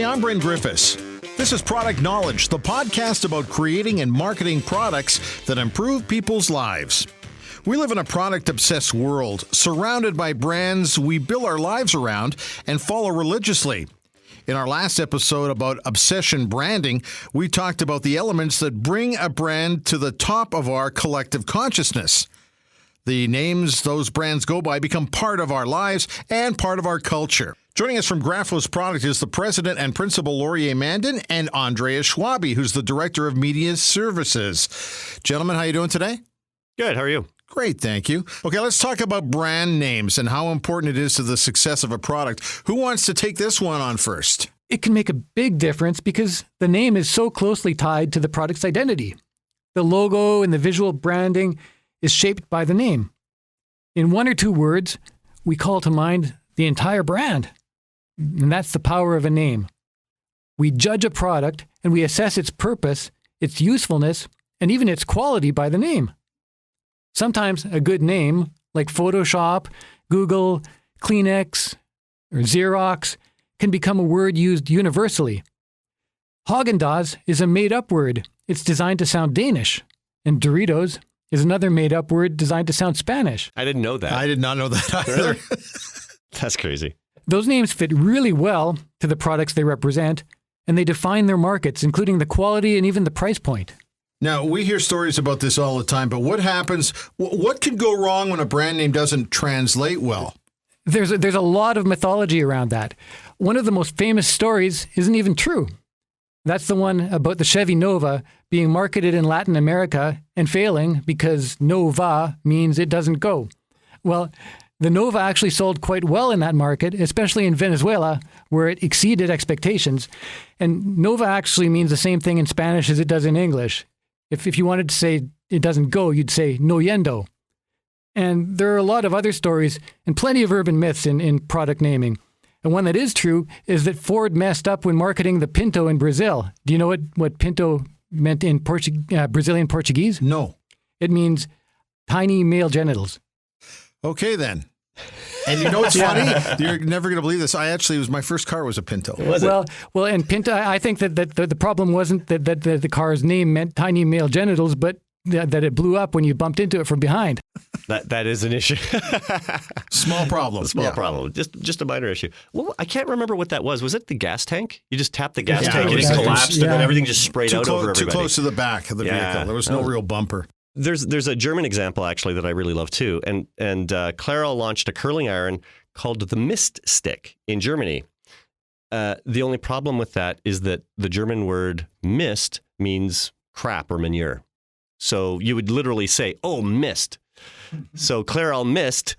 I'm Bryn Griffiths. This is Product Knowledge, the podcast about creating and marketing products that improve people's lives. We live in a product-obsessed world, surrounded by brands we build our lives around and follow religiously. In our last episode about obsession branding, we talked about the elements that bring a brand to the top of our collective consciousness. The names those brands go by become part of our lives and part of our culture. Joining us from Graflos Product is the president and principal Laurier Mandan and Andrea Schwabe, who's the director of media services. Gentlemen, how are you doing today? Good. How are you? Great, thank you. Okay, let's talk about brand names and how important it is to the success of a product. Who wants to take this one on first? It can make a big difference because the name is so closely tied to the product's identity. The logo and the visual branding is shaped by the name. In one or two words, we call to mind the entire brand. And that's the power of a name. We judge a product and we assess its purpose, its usefulness, and even its quality by the name. Sometimes a good name, like Photoshop, Google, Kleenex, or Xerox, can become a word used universally. Haagen-Dazs is a made-up word. It's designed to sound Danish. And Doritos is another made-up word designed to sound Spanish. I didn't know that. I did not know that either. Really? That's crazy. Those names fit really well to the products they represent, and they define their markets, including the quality and even the price point. Now, we hear stories about this all the time, but what happens, what can go wrong when a brand name doesn't translate well? There's a lot of mythology around that. One of the most famous stories isn't even true. That's the one about the Chevy Nova being marketed in Latin America and failing because Nova means it doesn't go. Well, the Nova actually sold quite well in that market, especially in Venezuela, where it exceeded expectations. And Nova actually means the same thing in Spanish as it does in English. If you wanted to say it doesn't go, you'd say no yendo. And there are a lot of other stories and plenty of urban myths in product naming. And one that is true is that Ford messed up when marketing the Pinto in Brazil. Do you know what Pinto meant in Brazilian Portuguese? No. It means tiny male genitals. Okay, then. And you know what's funny? You're never going to believe this. It was my first car was a Pinto. Was it? Well, and Pinto, I think that the problem wasn't that the car's name meant tiny male genitals, but that it blew up when you bumped into it from behind. That is an issue. Small problem. Small problem. Just a minor issue. Well, I can't remember what that was. Was it the gas tank? You just tapped the gas tank and it collapsed and then everything just sprayed out over everybody. Too close to the back of the vehicle. There was no real bumper. There's a German example actually that I really love too, and Clairol launched a curling iron called the Mist Stick in Germany. The only problem with that is that the German word mist means crap or manure. So you would literally say, "Oh, mist." So Clairol Mist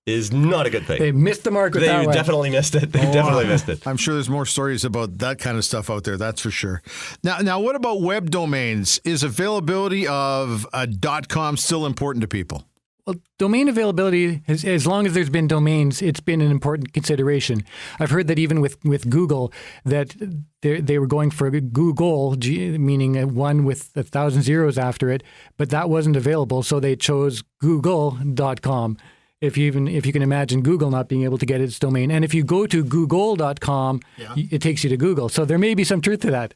is not a good thing. They missed the mark with that one. They definitely missed it. They definitely missed it. I'm sure there's more stories about that kind of stuff out there, that's for sure. Now, what about web domains? Is availability of a .com still important to people? Well, domain availability, as long as there's been domains, it's been an important consideration. I've heard that even with Google, that they were going for Google, meaning one with 1,000 zeros after it, but that wasn't available, so they chose Google.com. If you can imagine Google not being able to get its domain. And if you go to google.com, it takes you to Google. So there may be some truth to that.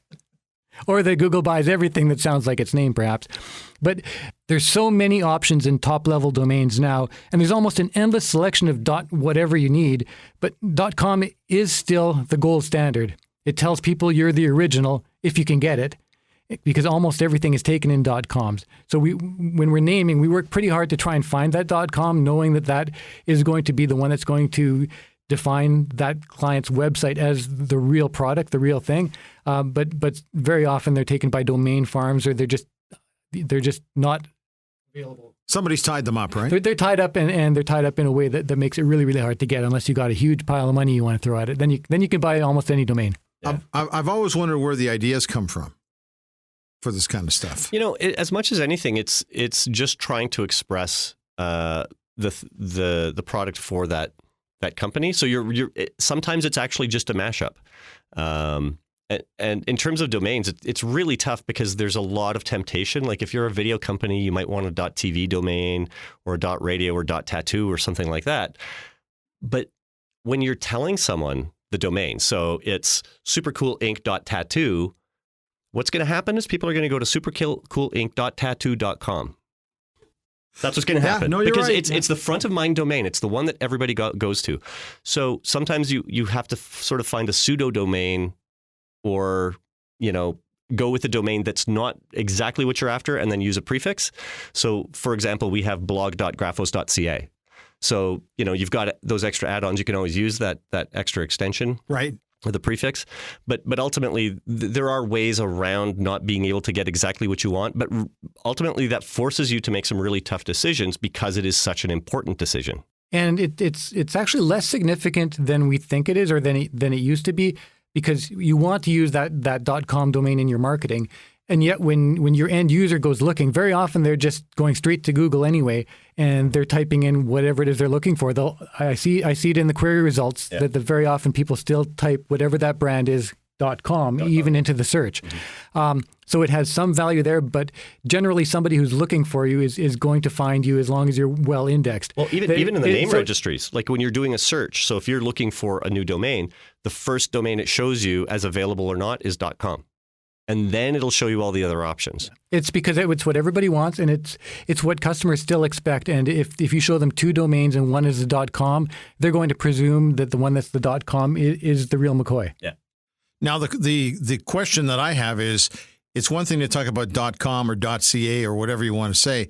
Or that Google buys everything that sounds like its name, perhaps. But there's so many options in top-level domains now, and there's almost an endless selection of whatever you need. But .com is still the gold standard. It tells people you're the original, if you can get it, because almost everything is taken in .coms. So when we're naming, we work pretty hard to try and find that .com, knowing that is going to be the one that's going to define that client's website as the real product, the real thing. But very often they're taken by domain farms, or they're just not available. Somebody's tied them up, right? They're tied up, and they're tied up in a way that makes it really, really hard to get, unless you got a huge pile of money you want to throw at it. Then you can buy almost any domain. Yeah. I've always wondered where the ideas come from for this kind of stuff. You know, as much as anything, it's just trying to express the product for that company. So sometimes it's actually just a mashup. And in terms of domains, it's really tough because there's a lot of temptation. Like if you're a video company, you might want a .tv domain or a .radio or .tattoo or something like that. But when you're telling someone the domain. So it's supercoolinc.tattoo. What's going to happen is people are going to go to supercoolinc.tattoo.com. That's what's going to happen. No, you're because right. it's the front of mind domain. It's the one that everybody goes to. So sometimes you have to sort of find a pseudo domain, or go with a domain that's not exactly what you're after, and then use a prefix. So for example, we have blog.graphos.ca. So you've got those extra add-ons. You can always use that extra extension. Right. Or the prefix, but ultimately there are ways around not being able to get exactly what you want, but ultimately that forces you to make some really tough decisions because it is such an important decision. And it's actually less significant than we think it is, or than it used to be, because you want to use that .com domain in your marketing. And yet when your end user goes looking, very often they're just going straight to Google anyway, and they're typing in whatever it is they're looking for. I see it in the query results that very often people still type whatever that brand is, .com, even into the search. Mm-hmm. So it has some value there, but generally somebody who's looking for you is going to find you as long as you're well indexed. Well, even in the name registries, like when you're doing a search, so if you're looking for a new domain, the first domain it shows you as available or not is .com. And then it'll show you all the other options. It's because it's what everybody wants, and it's what customers still expect. And if you show them two domains and one is the .com, they're going to presume that the one that's the .com is the real McCoy. Yeah. Now, the question that I have is, it's one thing to talk about .com or .ca or whatever you want to say,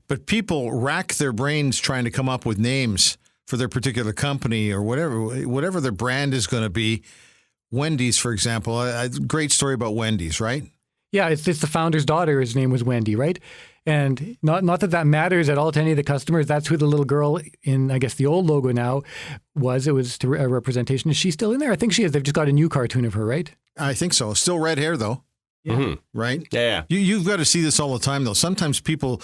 but people rack their brains trying to come up with names for their particular company or whatever their brand is going to be. Wendy's, for example, a great story about Wendy's, right? Yeah, it's the founder's daughter. His name was Wendy, right? And not that matters at all to any of the customers. That's who the little girl in, I guess, the old logo now was. It was a representation. Is she still in there? I think she is. They've just got a new cartoon of her, right? I think so. Still red hair, though. Yeah. Mm-hmm. Right? Yeah. You've got to see this all the time, though. Sometimes people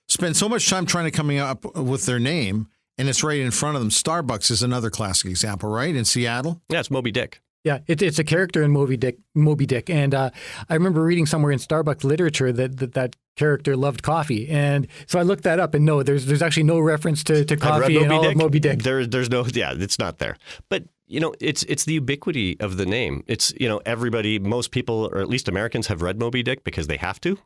spend so much time trying to coming up with their name, and it's right in front of them. Starbucks is another classic example, right? In Seattle? Yeah, it's Moby Dick. Yeah, it's a character in Moby Dick. And I remember reading somewhere in Starbucks literature that character loved coffee. And so I looked that up, and no, there's actually no reference to coffee in all of Moby Dick. There's no, it's not there. But, it's the ubiquity of the name. It's, everybody, most people, or at least Americans, have read Moby Dick because they have to.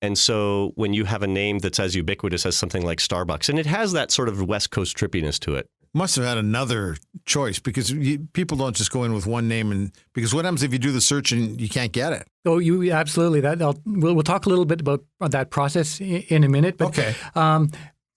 And so when you have a name that's as ubiquitous as something like Starbucks, and it has that sort of West Coast trippiness to it. Must have had another choice, because people don't just go in with one name, because what happens if you do the search and you can't get it? Oh, you absolutely. We'll talk a little bit about that process in a minute. But, okay.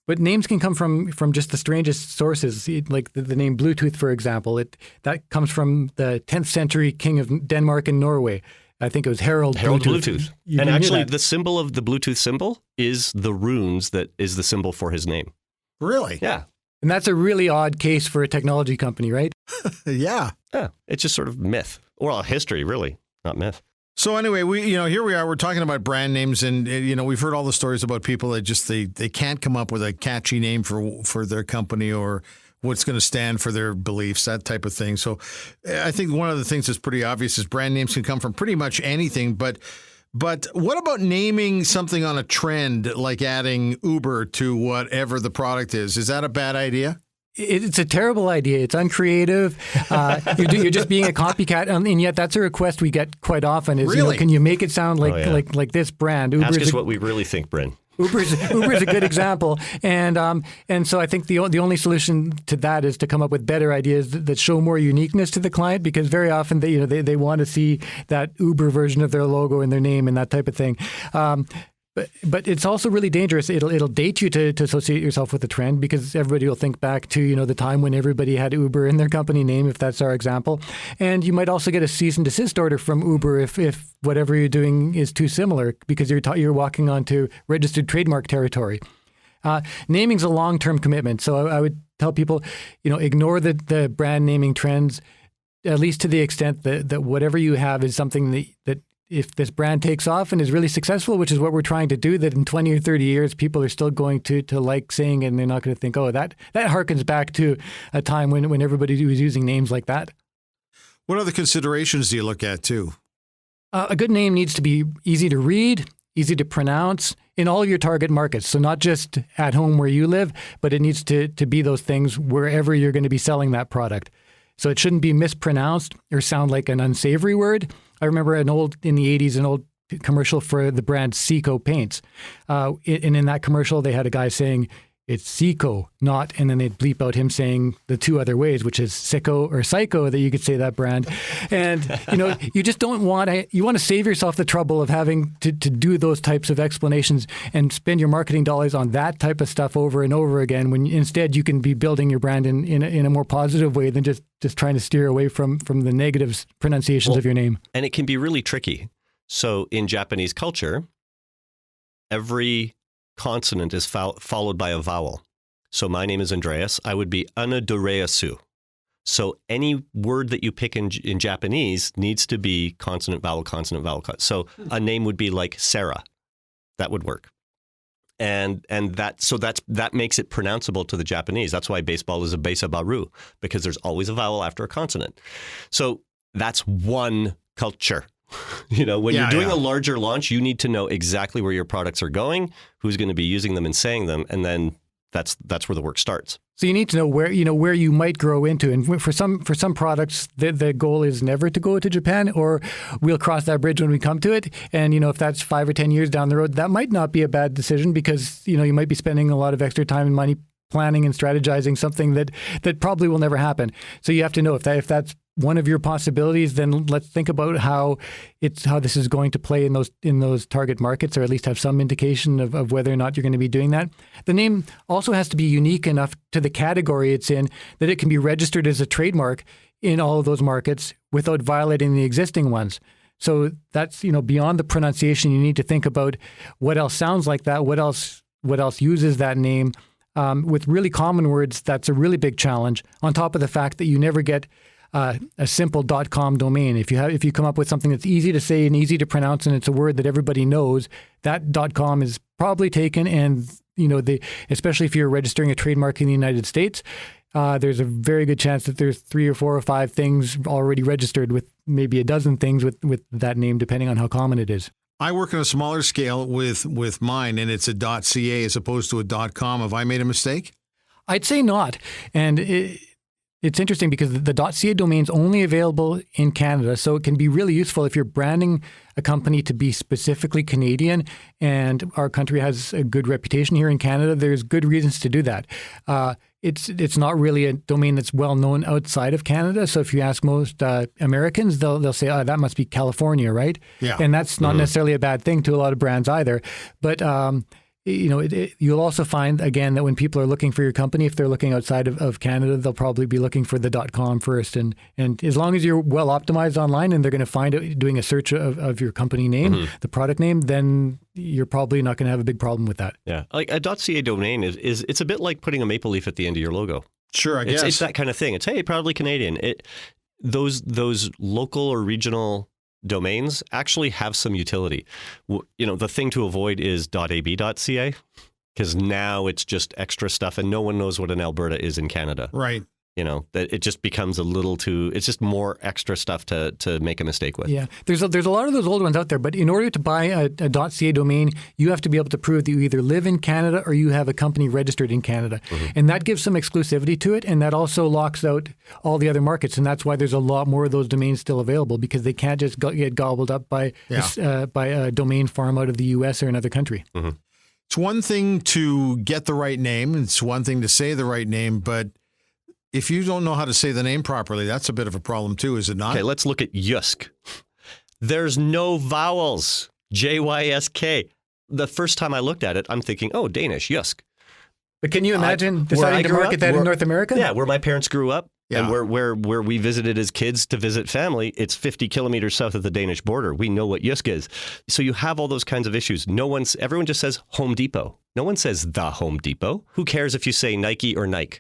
But names can come from just the strangest sources, like the name Bluetooth, for example. That comes from the 10th century king of Denmark and Norway. I think it was Harold Bluetooth. And actually, the symbol of the Bluetooth symbol is the runes that is the symbol for his name. Really? Yeah. And that's a really odd case for a technology company, right? Yeah. Yeah. It's just sort of myth. Well, history, really, not myth. So anyway, here we are. We're talking about brand names, and we've heard all the stories about people that just they can't come up with a catchy name for their company or what's going to stand for their beliefs, that type of thing. So I think one of the things that's pretty obvious is brand names can come from pretty much anything, but what about naming something on a trend, like adding Uber to whatever the product is? Is that a bad idea? It's a terrible idea. It's uncreative. You're just being a copycat, and yet that's a request we get quite often. Is really? Can you make it sound like this brand? Ask us what we really think, Bryn. Uber's a good example, and so I think the only solution to that is to come up with better ideas that show more uniqueness to the client, because very often they want to see that Uber version of their logo and their name and that type of thing. But it's also really dangerous. It'll date you to associate yourself with a trend, because everybody will think back to the time when everybody had Uber in their company name, if that's our example. And you might also get a cease and desist order from Uber if whatever you're doing is too similar, because you're walking onto registered trademark territory. Naming's a long-term commitment, so I would tell people, ignore the brand naming trends, at least to the extent that whatever you have is something that if this brand takes off and is really successful, which is what we're trying to do, that in 20 or 30 years, people are still going to like saying it, and they're not going to think, oh, that harkens back to a time when everybody was using names like that. What other considerations do you look at, too? A good name needs to be easy to read, easy to pronounce in all of your target markets. So not just at home where you live, but it needs to be those things wherever you're going to be selling that product. So it shouldn't be mispronounced or sound like an unsavory word. I remember in the 80s, an old commercial for the brand Seco paints. And in that commercial, they had a guy saying, it's Seco, not, and then they'd bleep out him saying the two other ways, which is Sicko or Psycho, that you could say that brand. And, you just don't you want to save yourself the trouble of having to do those types of explanations and spend your marketing dollars on that type of stuff over and over again, when instead you can be building your brand in a more positive way than just trying to steer away from the negative pronunciations of your name. And it can be really tricky. So in Japanese culture, every consonant is followed by a vowel. So my name is Andreas. I would be Anadoreasu. So any word that you pick in Japanese needs to be consonant, vowel, consonant, vowel. So a name would be like Sarah. That would work. And that makes it pronounceable to the Japanese. That's why baseball is a besabaru, because there's always a vowel after a consonant. So that's one culture. When you're doing a larger launch, you need to know exactly where your products are going, who's going to be using them and saying them, and then that's where the work starts. So you need to know where you might grow into, and for some products, the goal is never to go to Japan, or we'll cross that bridge when we come to it. And if that's 5 or 10 years down the road, that might not be a bad decision, because you might be spending a lot of extra time and money planning and strategizing something that probably will never happen. So you have to know if that's one of your possibilities, then let's think about how this is going to play in those target markets, or at least have some indication of whether or not you're going to be doing that. The name also has to be unique enough to the category it's in that it can be registered as a trademark in all of those markets without violating the existing ones. So that's, beyond the pronunciation, you need to think about what else sounds like that, what else uses that name. With really common words, that's a really big challenge, on top of the fact that you never get a simple .com domain. If you come up with something that's easy to say and easy to pronounce, and it's a word that everybody knows, that .com is probably taken. And especially if you're registering a trademark in the United States, there's a very good chance that there's 3 or 4 or 5 things already registered, with maybe a dozen things with that name, depending on how common it is. I work on a smaller scale with mine, and it's a .ca as opposed to a .com. Have I made a mistake? I'd say not. And it's interesting because the .ca domain is only available in Canada, so it can be really useful if you're branding a company to be specifically Canadian, and our country has a good reputation here in Canada. There's good reasons to do that. It's not really a domain that's well known outside of Canada. So if you ask most Americans, they'll say, "Oh, that must be California, right?" Yeah. And that's not necessarily a bad thing to a lot of brands either. But you'll also find, again, that when people are looking for your company, if they're looking outside of Canada, they'll probably be looking for the .com first. And as long as you're well optimized online and they're going to find it doing a search of your company name, the product name, then you're probably not going to have a big problem with that. Yeah. Like a .ca domain is it's a bit like putting a maple leaf at the end of your logo. Sure, I guess. It's that kind of thing. It's, hey, proudly Canadian. Those local or regional domains actually have some utility. The thing to avoid is .ab.ca, because now it's just extra stuff and no one knows what an Alberta is in Canada. Right. That it just becomes it's just more extra stuff to make a mistake with. Yeah. There's a lot of those old ones out there, but in order to buy a .ca domain, you have to be able to prove that you either live in Canada or you have a company registered in Canada. And that gives some exclusivity to it, and that also locks out all the other markets. And that's why there's a lot more of those domains still available, because they can't just get gobbled up by a domain farm out of the U.S. or another country. It's one thing to get the right name. It's one thing to say the right name, but if you don't know how to say the name properly, that's a bit of a problem too, is it not? Okay, let's look at Jysk. There's no vowels. Jysk. The first time I looked at it, I'm thinking, oh, Danish, Jysk. But can you imagine deciding to market that in North America? Yeah, where my parents grew up. Yeah. And where we visited as kids to visit family, it's 50 kilometers south of the Danish border. We know what Jysk is. So you have all those kinds of issues. Everyone just says Home Depot. No one says the Home Depot. Who cares if you say Nike or Nike?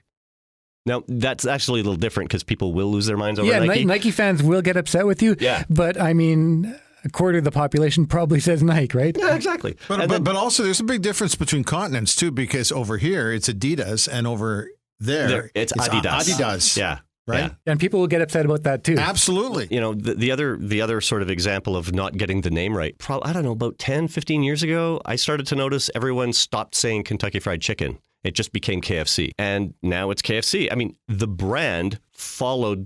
Now, that's actually a little different because people will lose their minds over Nike. Yeah, Nike fans will get upset with you. Yeah. But, I mean, a quarter of the population probably says Nike, right? Yeah, exactly. But also there's a big difference between continents, too, because over here it's Adidas and over there it's Adidas. Adidas. Yeah. Right? Yeah. And people will get upset about that, too. Absolutely. The other sort of example of not getting the name right, I don't know, about 10, 15 years ago, I started to notice everyone stopped saying Kentucky Fried Chicken. It just became KFC. And now it's KFC. I mean, the brand followed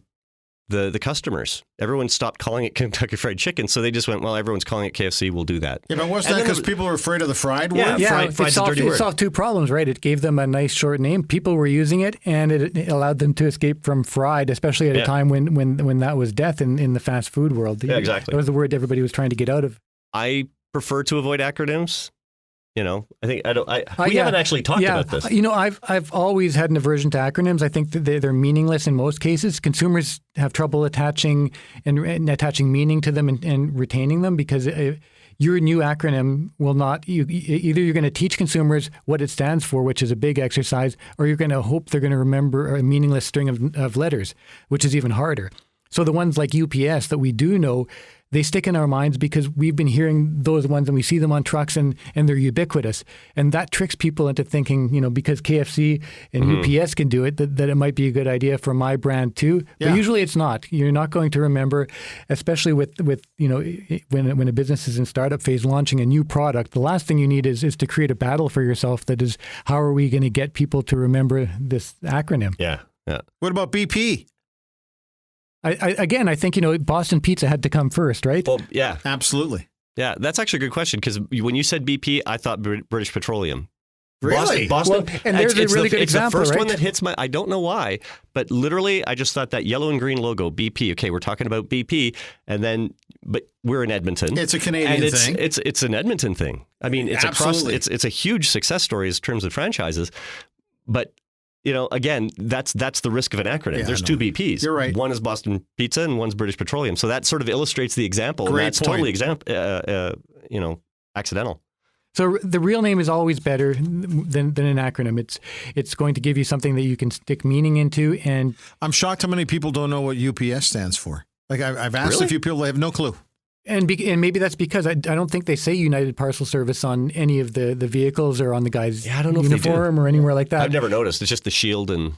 the customers. Everyone stopped calling it Kentucky Fried Chicken, so they just went, well, everyone's calling it KFC, we'll do that. Yeah, but wasn't that because people were afraid of the fried word? Yeah, fried's a dirty it word. solved two problems, right? It gave them a nice short name. People were using it, and it allowed them to escape from fried, especially at a time when that was death in the fast food world. Yeah, exactly. That was the word everybody was trying to get out of. I prefer to avoid acronyms. You know, I think we haven't actually talked about this. You know, I've always had an aversion to acronyms. I think that they're meaningless in most cases. Consumers have trouble attaching meaning to them and retaining them because your new acronym will not. Either you're going to teach consumers what it stands for, which is a big exercise, or you're going to hope they're going to remember a meaningless string of letters, which is even harder. So the ones like UPS that we do know, they stick in our minds because we've been hearing those ones and we see them on trucks and they're ubiquitous. And that tricks people into thinking, you know, because KFC and UPS can do it, that it might be a good idea for my brand too. Yeah. But usually it's not. You're not going to remember, especially with you know, when a business is in startup phase launching a new product, the last thing you need is to create a battle for yourself that is, how are we going to get people to remember this acronym? Yeah. What about BP? I think, you know, Boston Pizza had to come first, right? Well, yeah. Absolutely. Yeah, that's actually a good question because when you said BP, I thought British Petroleum. Really? Boston. Well, and there's a really good example, It's the first right? one that hits my. I don't know why, but literally, I just thought that yellow and green logo, BP. Okay, we're talking about BP, but we're in Edmonton. It's a Canadian and thing. It's an Edmonton thing. I mean, it's Absolutely. It's a huge success story in terms of franchises, but. You know, again, that's the risk of an acronym. Yeah, There's no. two BPs. You're right. One is Boston Pizza and one's British Petroleum. So that sort of illustrates the example. Great and that's point. totally accidental. So the real name is always better than an acronym. It's going to give you something that you can stick meaning into. And I'm shocked how many people don't know what UPS stands for. Like I've asked Really? a few people, they have no clue. and maybe that's because I don't think they say United Parcel Service on any of the vehicles or on the guy's Yeah, I don't know if they do. uniform or anywhere like that. I've never noticed. It's just the shield and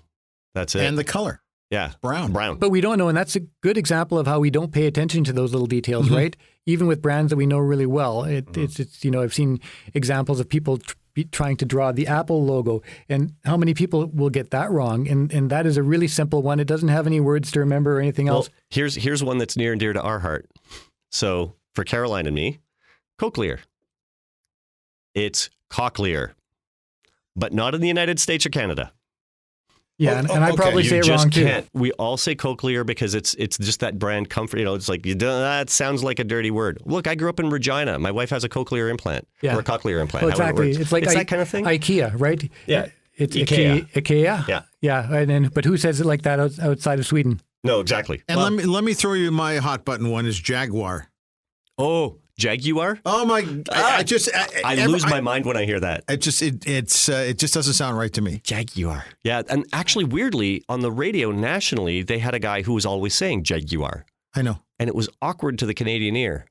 that's it. And the color, yeah, brown. But we don't know, and that's a good example of how we don't pay attention to those little details, right? Even with brands that we know really well. It's you know, I've seen examples of people trying to draw the Apple logo, and how many people will get that wrong? And that is a really simple one. It doesn't have any words to remember or anything else. Well, here's one that's near and dear to our heart. So for Caroline and me, Cochlear. It's Cochlear, but not in the United States or Canada. Yeah, and I okay. probably You say it just wrong too. can't. We all say Cochlear because it's just that brand comfort. You know, it's like that sounds like a dirty word. Look, I grew up in Regina. My wife has a cochlear implant or a cochlear implant. Well, however it exactly. works. It's like that kind of thing. IKEA, right? Yeah. It's IKEA. IKEA. Yeah. Yeah, but who says it like that outside of Sweden? No, exactly. And let me throw you my hot button one is Jaguar. Oh, Jaguar. Oh my! I lose my mind when I hear that. It just doesn't sound right to me. Jaguar. Yeah, and actually, weirdly, on the radio nationally, they had a guy who was always saying Jaguar, I know. and it was awkward to the Canadian ear.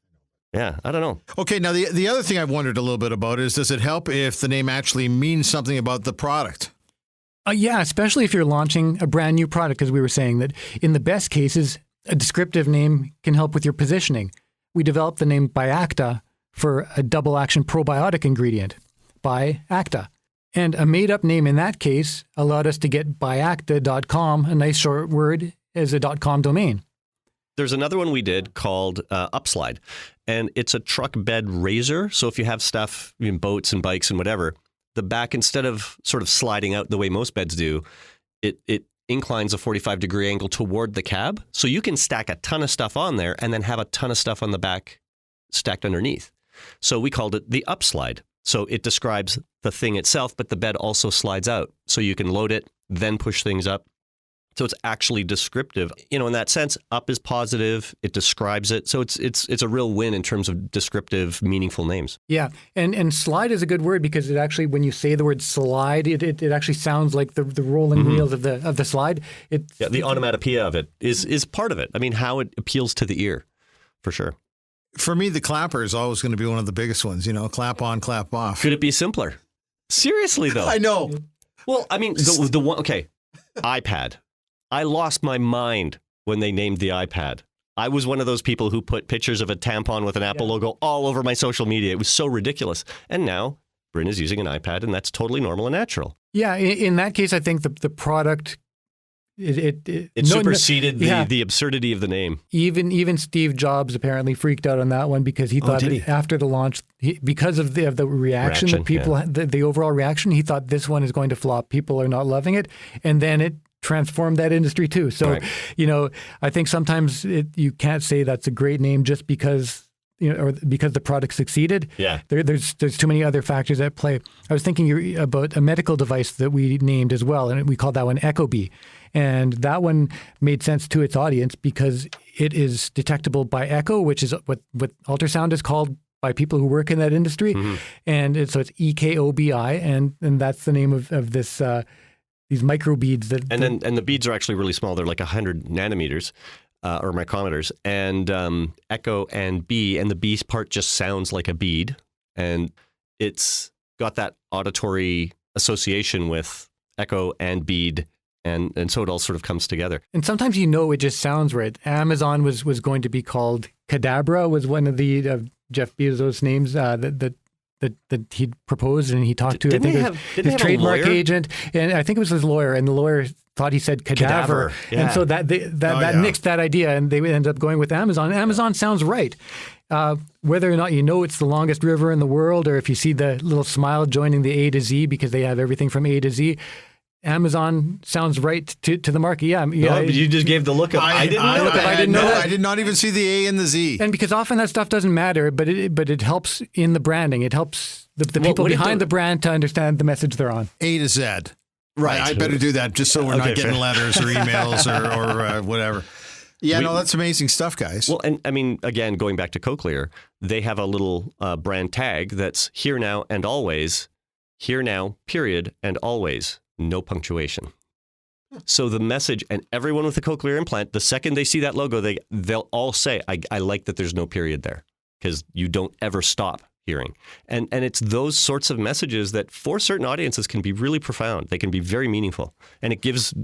Yeah, I don't know. Okay, now the other thing I've wondered a little bit about is, does it help if the name actually means something about the product? Yeah, especially if you're launching a brand new product, because we were saying that in the best cases, a descriptive name can help with your positioning. We developed the name Biacta for a double-action probiotic ingredient, Biacta. And a made-up name in that case allowed us to get biacta.com, a nice short word, as a .com domain. There's another one we did called Upslide, and it's a truck bed raiser. So if you have stuff in boats and bikes and whatever, the back, instead of sort of sliding out the way most beds do, it inclines a 45-degree angle toward the cab. So you can stack a ton of stuff on there and then have a ton of stuff on the back stacked underneath. So we called it the Upslide. So it describes the thing itself, but the bed also slides out. So you can load it, then push things up. So it's actually descriptive. You know, in that sense, up is positive. It describes it. So it's a real win in terms of descriptive, meaningful names. Yeah, and slide is a good word because it actually, when you say the word slide, it actually sounds like the rolling wheels of the slide. Yeah, the onomatopoeia of it is part of it. I mean, how it appeals to the ear, for sure. For me, the clapper is always going to be one of the biggest ones. You know, clap on, clap off. Could it be simpler? Seriously, though. I know. Well, I mean, the one, okay, iPad. I lost my mind when they named the iPad. I was one of those people who put pictures of a tampon with an Apple logo all over my social media. It was so ridiculous. And now Bryn is using an iPad, and that's totally normal and natural. Yeah, in that case, I think the product It superseded the absurdity of the name. Even Steve Jobs apparently freaked out on that one because he thought after the launch, because of the reaction that people, the overall reaction, he thought this one is going to flop. People are not loving it, and then it transformed that industry too. So, I think sometimes you can't say that's a great name just because. Or because the product succeeded. Yeah. There's too many other factors at play. I was thinking about a medical device that we named as well, and we called that one ecobee. And that one made sense to its audience because it is detectable by echo, which is what ultrasound is called by people who work in that industry. Mm-hmm. And so it's EKOBI, and that's the name of this these microbeads. And the beads are actually really small. They're like 100 nanometers. Or micrometers, and echo and bee, and the bee part just sounds like a bead, and it's got that auditory association with echo and bead, and so it all sort of comes together. And sometimes it just sounds right. Amazon was going to be called Cadabra, was one of the Jeff Bezos' names that he proposed and he talked to. His trademark agent, and I think it was his lawyer, and the lawyer thought he said cadaver. Yeah. And so that nixed that idea, and they ended up going with Amazon. Amazon sounds right. Whether or not it's the longest river in the world, or if you see the little smile joining the A to Z because they have everything from A to Z, Amazon sounds right to the market. Yeah. No, but you just gave the look up. I didn't know that. I didn't know that. I did not even see the A and the Z. And because often that stuff doesn't matter, but it helps in the branding. It helps the people behind the brand to understand the message they're on. A to Z. Right. I better do that just so we're not getting letters or emails or whatever. Yeah, that's amazing stuff, guys. Well, and I mean, again, going back to Cochlear, they have a little brand tag that's here now and always, here now, period, and always, no punctuation. So the message, and everyone with a cochlear implant, the second they see that logo, they'll all say, I like that there's no period there, because you don't ever stop hearing. And it's those sorts of messages that for certain audiences can be really profound. They can be very meaningful. And it gives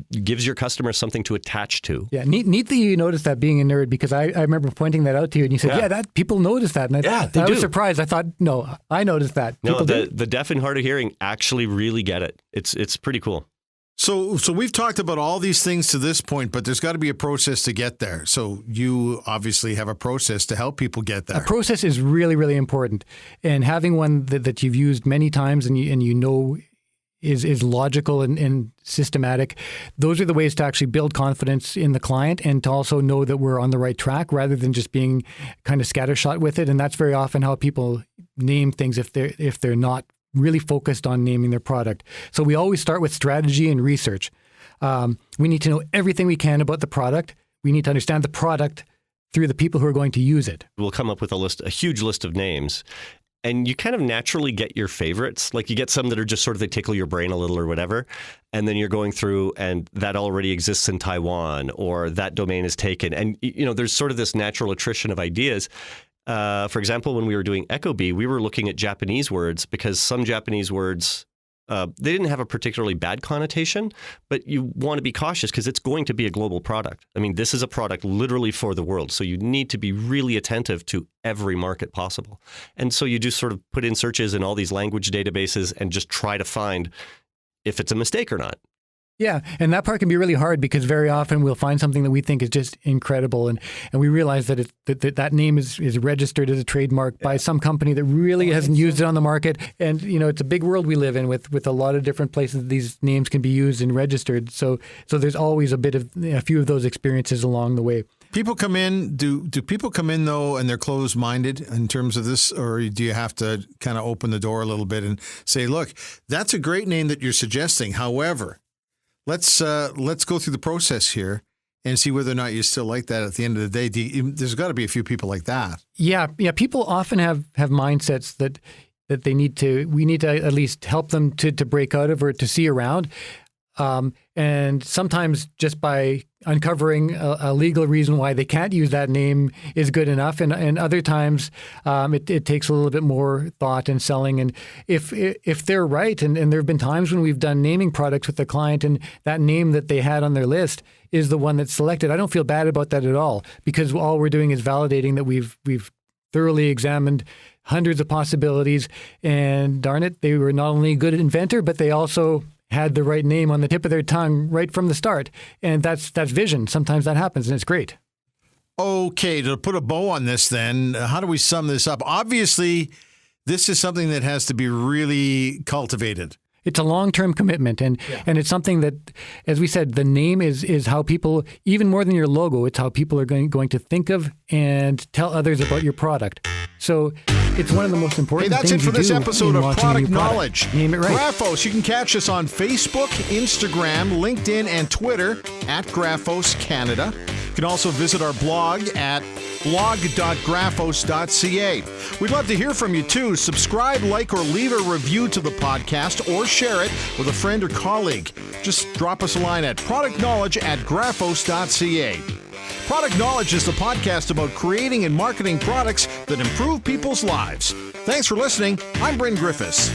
your customers something to attach to. Yeah, neat that you noticed that, being a nerd, because I remember pointing that out to you and you said, that people notice that. And I was surprised. I thought, no, I noticed that. No, the deaf and hard of hearing actually really get it. It's pretty cool. So we've talked about all these things to this point, but there's got to be a process to get there. So you obviously have a process to help people get there. A process is really, really important. And having one that you've used many times and you know is logical and systematic, those are the ways to actually build confidence in the client and to also know that we're on the right track rather than just being kind of scattershot with it. And that's very often how people name things if they're not really focused on naming their product. So we always start with strategy and research. We need to know everything we can about the product. We need to understand the product through the people who are going to use it. We'll come up with a huge list of names. And you kind of naturally get your favorites. Like you get some that are just sort of, they tickle your brain a little or whatever. And then you're going through and that already exists in Taiwan or that domain is taken. And, there's sort of this natural attrition of ideas. For example, when we were doing ecobee, we were looking at Japanese words because some Japanese words, they didn't have a particularly bad connotation, but you want to be cautious because it's going to be a global product. I mean, this is a product literally for the world. So you need to be really attentive to every market possible. And so you just sort of put in searches in all these language databases and just try to find if it's a mistake or not. Yeah, and that part can be really hard because very often we'll find something that we think is just incredible, and we realize that that name is registered as a trademark by some company that really hasn't used it on the market. And it's a big world we live in with a lot of different places these names can be used and registered. So there's always a few of those experiences along the way. People come in. Do people come in though, and they're closed-minded in terms of this, or do you have to kind of open the door a little bit and say, "Look, that's a great name that you're suggesting. However, let's go through the process here and see whether or not you still like that at the end of the day." There's got to be a few people like that. Yeah. People often have mindsets that we need to at least help them to break out of or to see around. And sometimes just by uncovering a legal reason why they can't use that name is good enough. And other times it takes a little bit more thought and selling. And if they're right, and there have been times when we've done naming products with the client and that name that they had on their list is the one that's selected, I don't feel bad about that at all, because all we're doing is validating that we've thoroughly examined hundreds of possibilities. And darn it, they were not only a good inventor, but they also had the right name on the tip of their tongue right from the start. And that's vision. Sometimes that happens, and it's great. Okay, to put a bow on this then, how do we sum this up? Obviously, this is something that has to be really cultivated. It's a long-term commitment, and it's something that, as we said, the name is how people, even more than your logo, it's how people are going to think of and tell others about your product. So it's one of the most important things. Hey, that's it for this episode of Product Knowledge. Knowledge. Name it right. Graphos, you can catch us on Facebook, Instagram, LinkedIn, and Twitter at Graphos Canada. You can also visit our blog at blog.graphos.ca. We'd love to hear from you too. Subscribe, like, or leave a review to the podcast or share it with a friend or colleague. Just drop us a line at productknowledge@graphos.ca. Product Knowledge is the podcast about creating and marketing products that improve people's lives. Thanks for listening. I'm Bryn Griffiths.